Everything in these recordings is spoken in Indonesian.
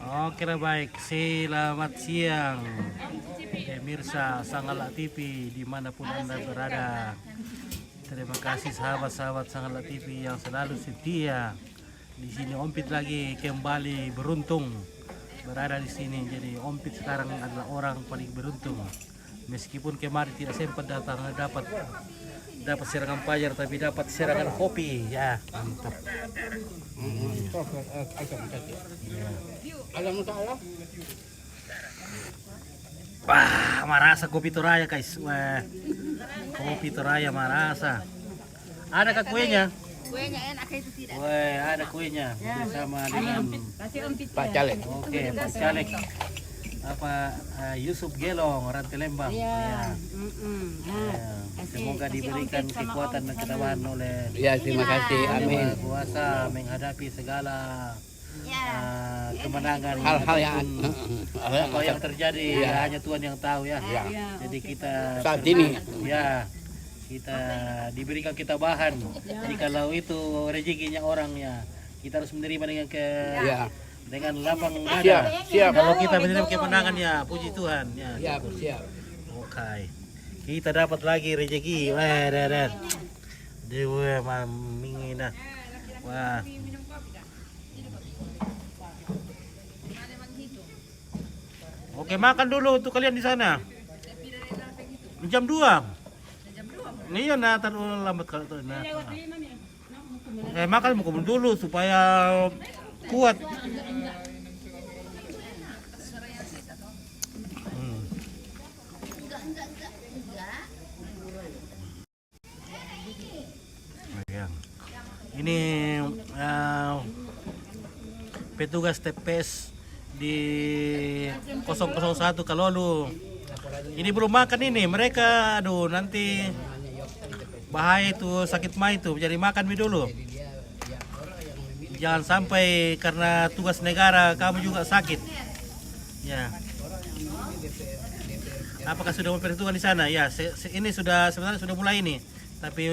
Oke lah baik, selamat siang pemirsa Sanggala TV dimanapun Anda berada. Terima kasih sahabat-sahabat Sanggala TV yang selalu setia. Di sini Ompit lagi kembali beruntung berada di sini. Jadi Ompit sekarang adalah orang paling beruntung. Meskipun kemarin tidak sempat datang dapat serangan fajar tapi dapat serangan kopi ya mantap. Wah, marasa kopi Toraya guys. Wah, kopi Toraya marasa. Ada kah kuenya? Kuenya enak itu tidak. Wah, ada kuenya bersama dengan Pak Caleg. Oke, Pak Caleg. Yusuf Gelong, orang Lembang. Ya. Semoga diberikan kekuatan dan ketabahan oleh terima kasih, amin. Kuasa menghadapi segala kemenangan Hal-hal yang terjadi hanya Tuhan yang tahu ya. Jadi kita saat ini kita diberikan ketabahan. Jadi kalau itu rezekinya orangnya, kita harus menerima dengan lapang dada. Siap. Kalau kita menerima kemenangan ya puji Tuhan ya. Siap. Oke. Kita dapat lagi rezeki. Wah, Dewa mamingina. Wah. Oke, makan dulu untuk kalian di sana. Jam 2. Iya, taruh lambat kalau tuh. Makan dulu supaya kuat. Ini petugas TPS di 001 Kalolu. Ini belum makan ini mereka. Aduh, nanti bahaya itu, sakit mah itu. Jadi makan dulu. Jangan sampai karena tugas negara kamu juga sakit. Ya. Apakah sudah memperhitungkan di sana? Ya, ini sebenarnya sudah mulai ini. Tapi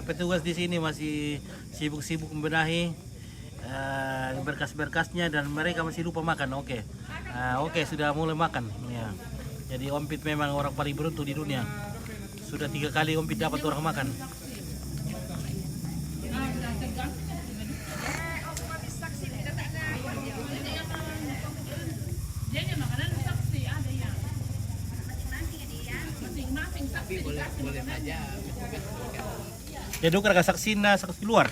petugas di sini masih sibuk-sibuk membenahi berkas-berkasnya dan mereka masih lupa makan. Oke, sudah mulai makan. Ya. Jadi Ompit memang orang paling beruntung di dunia. Sudah 3 kali Ompit dapat orang makan. Boleh saja. Jadi duka saksi luar.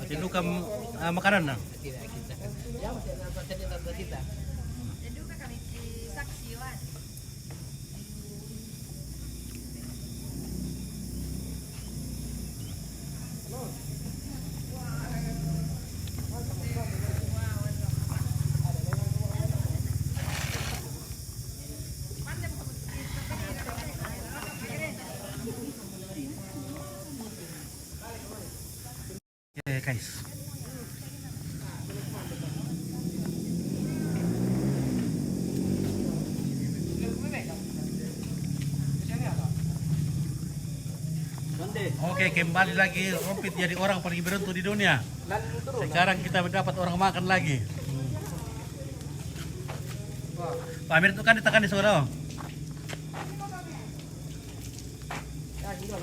Jadi duka makanan na. Guys. Oke, kembali lagi Ompit jadi orang paling beruntung di dunia. Sekarang kita mendapat orang makan lagi. Pak Amir itu kan ditekan di sana.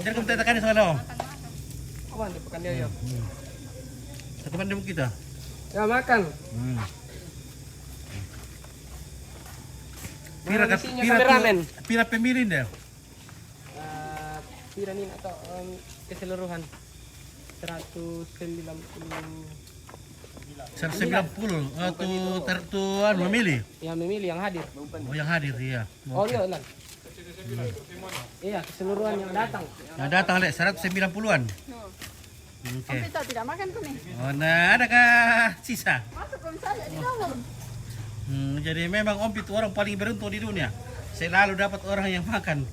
Jadi kita tekan di sana. Kawan di pekan dia. Satu pandem kita. Ya makan. Pira pemilih deh. Pira nih atau keseluruhan 190. 190 tuan memilih. Yang memilih yang hadir. Oh, yang hadir iya. Oh iya Lan. Iya, keseluruhan yang datang. Yang datang lek 190-an. Oke. Kita tidak makan tuh nih. Oh, nah adakah sisa? Masuk belum saja di dalam. Jadi memang Ompit orang paling beruntung di dunia. Selalu dapat orang yang makan.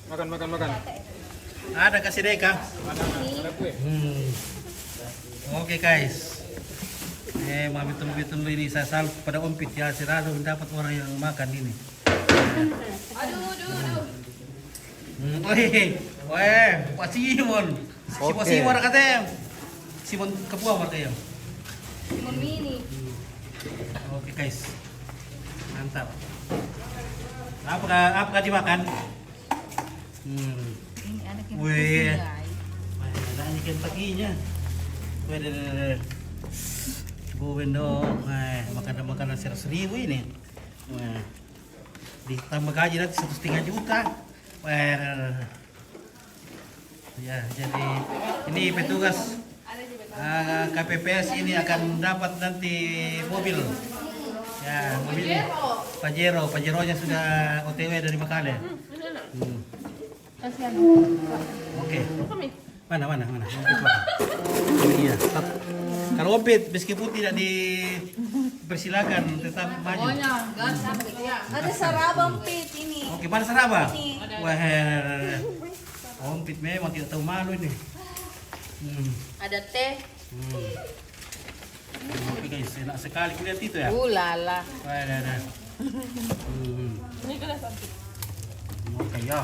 Makan. Ada kasih deka. Ada kue. Oke guys. Mami betul ini saya salut pada Ompit ya, selalu mendapat orang yang makan ini. Aduh. Weh, Pak Simon. Simon katanya. Simon Kepua katanya. Simon Mini. Oke guys, mantap. Apa dimakan? Ini anak yang Wih, ada ikan paginya. Wih, coba dong. Makanan 100.000 ini. Wah, ditambah gaji nanti 1,5 juta. Wah, ya jadi ini petugas KPPS ini akan dapat nanti mobil. Ya, mobil Pajero-nya sudah OTW dari Makale. Oke. Mana? Ompit mana? Ini ya. Kalau Ompit meskipun tidak dipersilakan tetap maju. Ada sarabang pit ini. Oke, mana Saraba? Wah, Ompit memang tidak tahu malu ini. Ada teh. Oke guys, enak sekali lihat itu ya. Lala. Wah, ada. Ini kelas Ompit. Oke ya.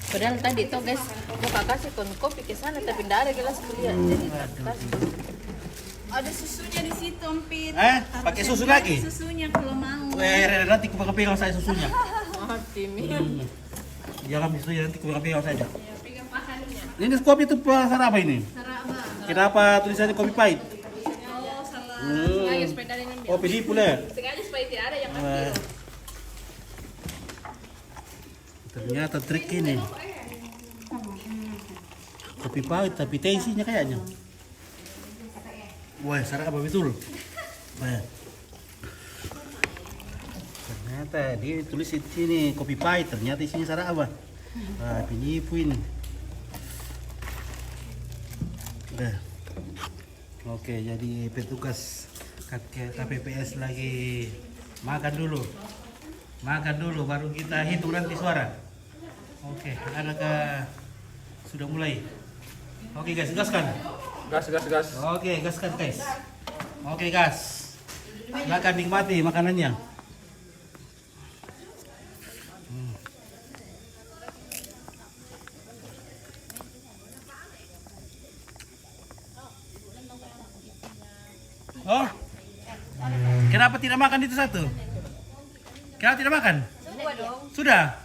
Padahal tadi tuh guys, buka kasih kon kopi ke sana tapi tidak ada gelas kuliah. Jadi ada susunya di situ Ompit. Pakai susu lagi? Susunya kalau mau. Wah, nanti aku pegang saya susunya. Timmy. Jangan susunya nanti aku pegang saja. Ya, pegang pakannya. Ini kopi itu apa ini? Saraba. Kenapa tulisannya kopi pahit? Oh, salah. Hmm. Sepeda dengan Oh, pilih pula. sengaja supaya tidak ada yang Wah. Ternyata trik ini. Kopi pahit tapi teh isinya kayaknya. Wah, sarap apa betul? Wah. Ternyata dia tulis di sini kopi pahit, ternyata isinya sarap apa? Wah, penipu ini. Udah. Oke, jadi petugas KPPS lagi makan dulu baru kita hitung nanti suara. Oke, adakah sudah mulai? Oke guys, gaskan. Gas. Oke, gaskan guys. Oke gas. Silakan nikmati makanannya. Oh, kenapa tidak makan itu satu? Kenapa tidak makan? Sudah?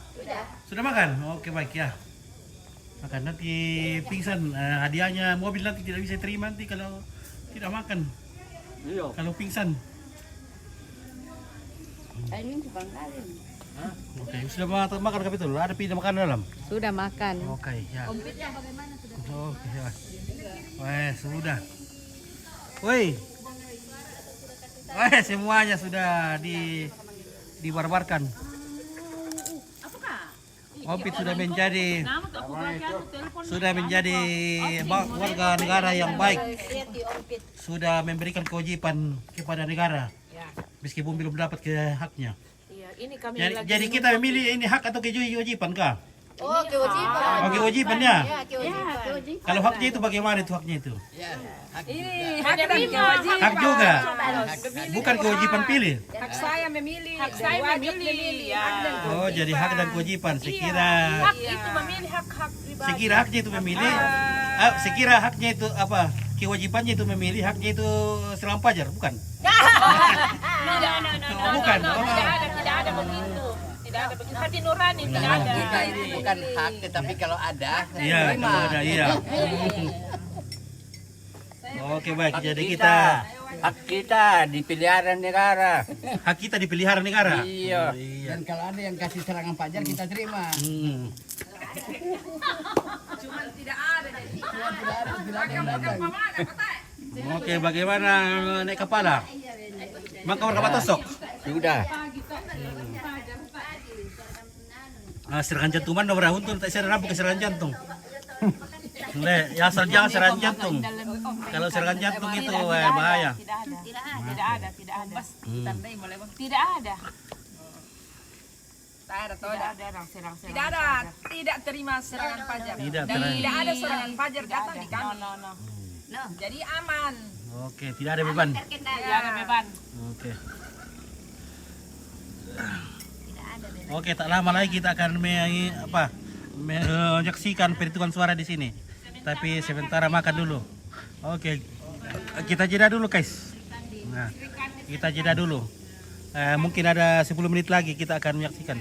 Sudah makan? Oke baik ya. Makan nanti pingsan. Hadiahnya mobil nanti tidak bisa terima nanti kalau tidak makan. Iya. Kalau pingsan. Ini sebangkalin. Oke, sudah makan kah betul? Ada pindah makan dalam? Sudah makan. Oke, ya. Ompitnya bagaimana sudah? Oke, ya. Wah, sudah. Woi. Wah, semuanya sudah dibarbarkan. Ompit sudah menjadi warga negara yang baik. Sudah memberikan kewajiban kepada negara. Meskipun belum dapat haknya. Jadi kita memilih ini hak atau kewajiban kah? Oh, kewajiban. Oh, kewajibannya. Ya, kewajiban. Kalau haknya itu bagaimana itu haknya itu? Ini hak dan kewajiban. Hak juga. Bukan kewajiban pilih. Hak saya memilih. Hak saya memilih. Oh, jadi hak dan kewajiban. Sekira Hak itu memilih hak-hak pribadi. sekira haknya itu memilih. Sekira haknya itu apa? Kewajibannya itu memilih, haknya itu selang pajar, bukan? No. Bukan. Tidak ada begitu. Tidak ada begitu. Hati nurani tidak ada. Kita ini bukan hak, tetapi kalau ada, Iya, terima. kalau ada iya. Oke baik, jadi kita Hak kita dipelihara negara. hak kita dipelihara negara. Iya. Iya. Dan kalau ada yang kasih serangan pajar kita terima. Cuman tidak ada. Oke, bagaimana naik kepala? Maka berapa tosok? Sudah. Serangan jantungan nomor untuk tak serangan bukan serangan jantung. Ya asal jangan serangan jantung. Kalau serangan jantung itu bahaya. Tidak ada. Tidak ada. Tidak ada. Tidak terima serangan pajar. Tidak Dan terang. tidak ada serangan pajar datang di kami. Jadi aman. Oke, tidak ada beban. Tidak ada beban. Oke. Oke, tak lama lagi kita akan menyaksikan perhitungan suara di sini. Tapi sementara makan dulu. Oke, kita jeda dulu, guys. Nah, kita jeda dulu. Mungkin ada 10 menit lagi kita akan menyaksikan.